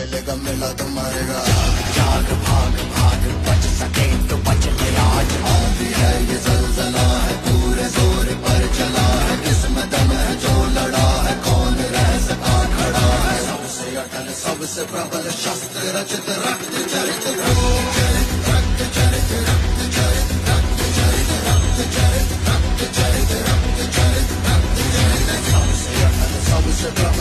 मिलेगा मिला तो मरेगा। जाग भाग भाग बच सके तो बच ले आज। आंधी है ये जलजला है पूरे जोर पर चला है। किस्मत में जो लड़ा है कौन रह सका खड़ा है। सबसे अटल सबसे प्रबल शस्त्र रचित रक्त चरित रक्त चरित रक्त चरित रक्त चरित रक्त चरित रक्त चरित रक्त चरित रक्त चरित रक्त चरित सबसे अटल सबसे प्रबल